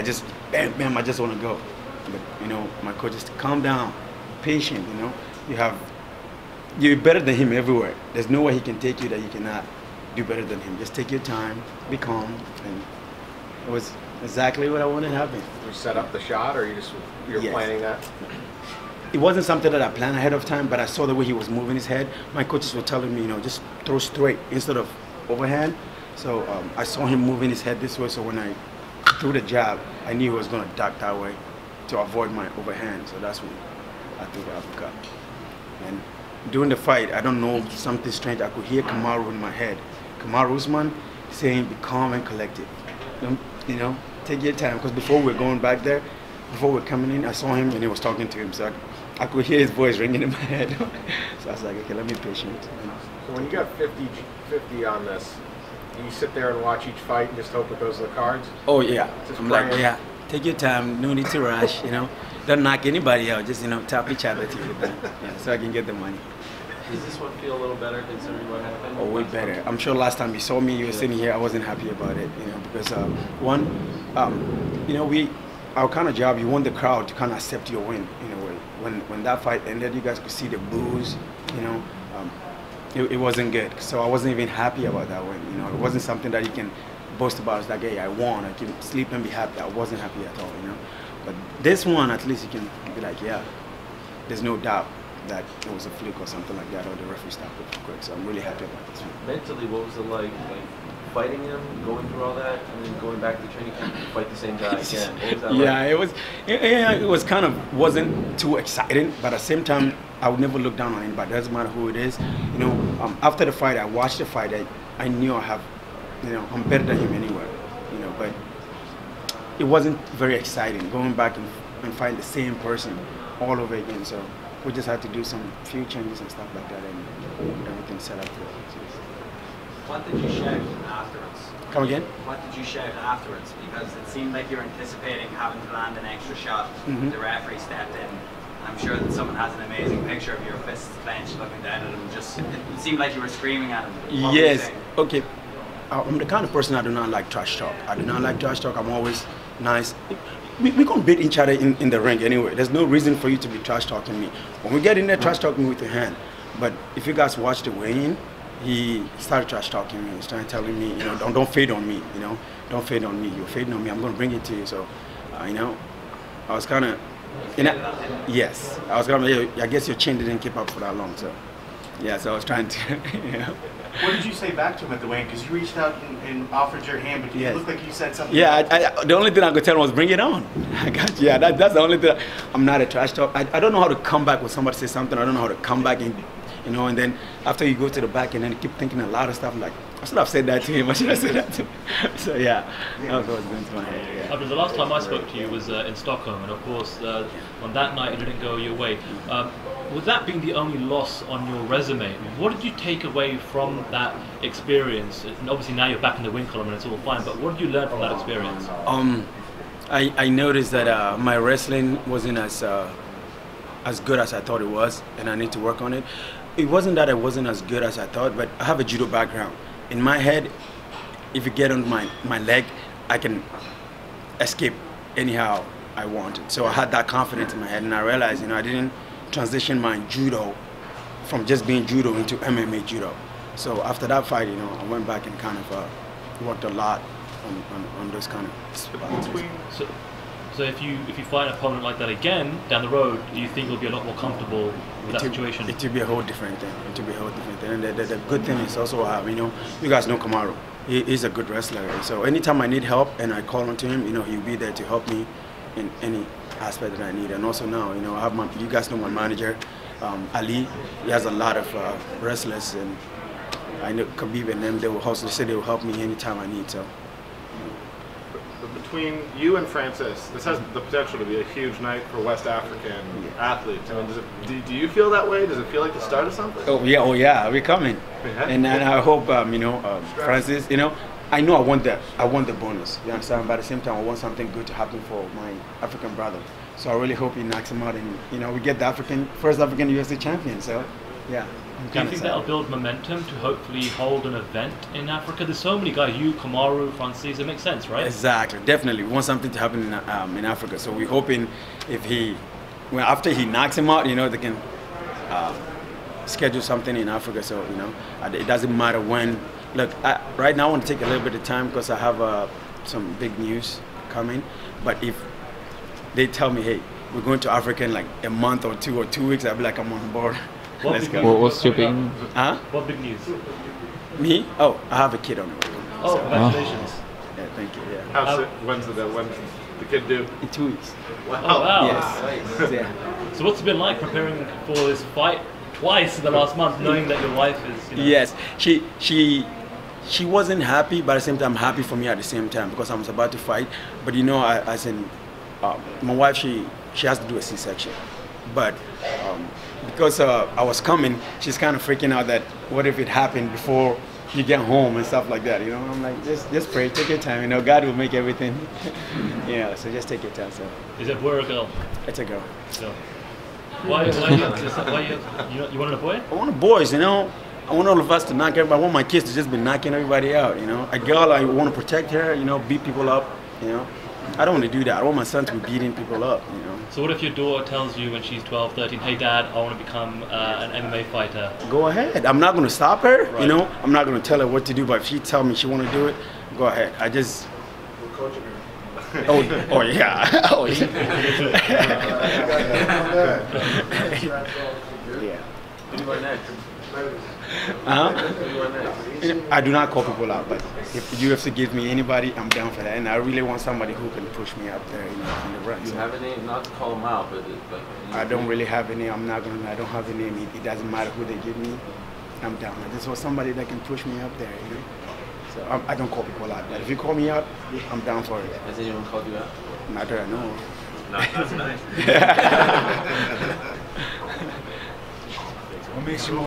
just, bam, bam, I just want to go. But, you know, my coach is to calm down, patient, you know. You're better than him everywhere. There's no way he can take you that you cannot do better than him. Just take your time, be calm, and it was exactly what I wanted to happen. You set up the shot, or you're yes. planning that? It wasn't something that I planned ahead of time, but I saw the way he was moving his head. My coaches were telling me, you know, just throw straight instead of overhand. So I saw him moving his head this way, so when I threw the jab, I knew he was going to duck that way to avoid my overhand. So that's when I threw the uppercut. And during the fight, I don't know, something strange. I could hear Kamaru in my head. Kamaru Usman saying, be calm and collected. You know, take your time. Because before we were going back there, before we were coming in, I saw him and he was talking to him. So I could hear his voice ringing in my head. So I was like, okay, let me be patient. You know? So when you got 50 on this, do you sit there and watch each fight and just hope it goes to the cards? Oh, yeah. Just I'm like, yeah, take your time. No need to rush, you know. Don't knock anybody out. Just, you know, tap each other to get done. Yeah, so I can get the money. Does this one feel a little better considering what happened? Oh, way better. I'm sure last time you saw me, you were sitting here, I wasn't happy about it, you know, because you know, our kind of job, you want the crowd to kind of accept your win, in a way. When that fight ended, you guys could see the boos, you know, it wasn't good. So I wasn't even happy about that win, you know. It wasn't something that you can boast about. It's like, hey, I won, I can sleep and be happy. I wasn't happy at all, you know. But this one, at least you can be like, yeah, there's no doubt that it was a fluke or something like that, or the referee stopped it quick. So I'm really happy about this one. Mentally, what was it like fighting him, going through all that, and then going back to training camp to fight the same guy again? What was that like? It was kind of, wasn't too exciting, but at the same time, I would never look down on anybody. Doesn't matter who it is. You know, after the fight, I watched the fight. I knew I have, you know, I'm better than him anywhere. You know, but it wasn't very exciting going back and fighting the same person all over again. So we just had to do some few changes and stuff like that, and everything set up to it. What did you shout afterwards? Come again? What did you shout afterwards? Because it seemed like you were anticipating having to land an extra shot. The referee stepped in. I'm sure that someone has an amazing picture of your fists clenched looking down at him. Just, it seemed like you were screaming at him. What yes. Okay. I'm the kind of person I do not like trash talk. I do not like trash talk. I'm always nice. We can beat each other in the ring anyway. There's no reason for you to be trash talking me. When we get in there, trash talk me with your hand. But if you guys watch the weigh-in, he started trash talking me. He started telling me, you know, don't fade on me, you know, don't fade on me. You're fading on me. I'm going to bring it to you. So, you know, I was kind of, yes, I was kind of, I guess your chin didn't keep up for that long. So, yeah, so I was trying to, you know. What did you say back to him at the weigh-in? Because you reached out and offered your hand, but you looked like you said something. Yeah, the only thing I could tell him was bring it on. I got you. Yeah, that's the only thing. I'm not a trash talk. I don't know how to come back when somebody says something. I don't know how to come back and, you know, and then after you go to the back and then you keep thinking a lot of stuff, I'm like, I should have said that to him. I should have said that to him. So yeah, that was what was going through my head. Yeah. The last time I spoke to you was in Stockholm, and of course on that night it didn't go your way. With that being the only loss on your resume, what did you take away from that experience? And obviously now you're back in the win column and it's all fine, but what did you learn from that experience? I noticed that my wrestling wasn't as good as I thought it was, and I need to work on it. It wasn't that I wasn't as good as I thought, but I have a judo background. In my head, if you get on my leg, I can escape anyhow I want. So I had that confidence in my head, and I realized, you know, I didn't transition my judo from just being judo into MMA judo. So after that fight, you know, I went back and kind of worked a lot on those kind of spots. So if you fight an opponent like that again down the road, do you think you'll be a lot more comfortable with that situation? It will be a whole different thing. It will be a whole different thing. And the good thing is also, you know, you guys know Kamaru. He's a good wrestler. So anytime I need help and I call on to him, you know, he'll be there to help me in any aspect that I need. And also now, you know, I have you guys know my manager, Ali. He has a lot of wrestlers, and I know Khabib and them. They will also say they will help me anytime I need. So. Between you and Francis, this has the potential to be a huge night for West African athletes. I mean, do you feel that way? Does it feel like the start of something? Oh yeah, we're coming. And I hope, you know, Francis, you know, I know I want the bonus. You understand? But at the same time, I want something good to happen for my African brother. So I really hope he knocks him out, and you know, we get the first African UFC champion. So, yeah. Do you think that'll build momentum to hopefully hold an event in Africa? There's so many guys, you, Kamaru, Francis, it makes sense, right? Exactly, definitely. We want something to happen in Africa. So we're hoping if after he knocks him out, you know, they can schedule something in Africa. So, you know, it doesn't matter when. Look, right now I want to take a little bit of time because I have some big news coming. But if they tell me, hey, we're going to Africa in like a month or 2 weeks, I'll be like, I'm on board. Let's go. What's your big? Huh? What big news? Me? Oh, I have a kid on the way. Oh, congratulations. Yeah, thank you. Yeah. When's the kid due? In 2 weeks. Wow. Oh, wow. Yes. Yeah. So what's it been like preparing for this fight twice in the last month, knowing that your wife is, you know... Yes, she wasn't happy, but at the same time happy for me at the same time because I was about to fight. But you know, my wife, she has to do a C-section. But because I was coming, she's kind of freaking out that what if it happened before you get home and stuff like that, you know? I'm like, just pray, take your time, you know, God will make everything. Yeah, so just take your time. So. Is it a boy or a girl? It's a girl. So. Why you wanted a boy? I want boys, you know. I want all of us to knock everybody. I want my kids to just be knocking everybody out, you know. A girl, I want to protect her, you know, beat people up, you know. I don't want to do that. I want my son to be beating people up, you know. So what if your daughter tells you when she's 12, 13, hey dad, I want to become an MMA fighter? Go ahead. I'm not going to stop her, right. You know. I'm not going to tell her what to do, but if she tells me she want to do it, go ahead. I just... We're coaching her. Oh yeah. Oh yeah. Yeah. Anyone next? I do not call people out, but if the UFC gives me anybody, I'm down for that. And I really want somebody who can push me up there, you know, in the run. You have a name, not to call them out, but I don't really have a name. I don't have a name. It doesn't matter who they give me. I'm down. I just want somebody that can push me up there, you know. So I don't call people out, but if you call me out, I'm down for it. Has anyone called you out? Not that I know. That's nice. What makes you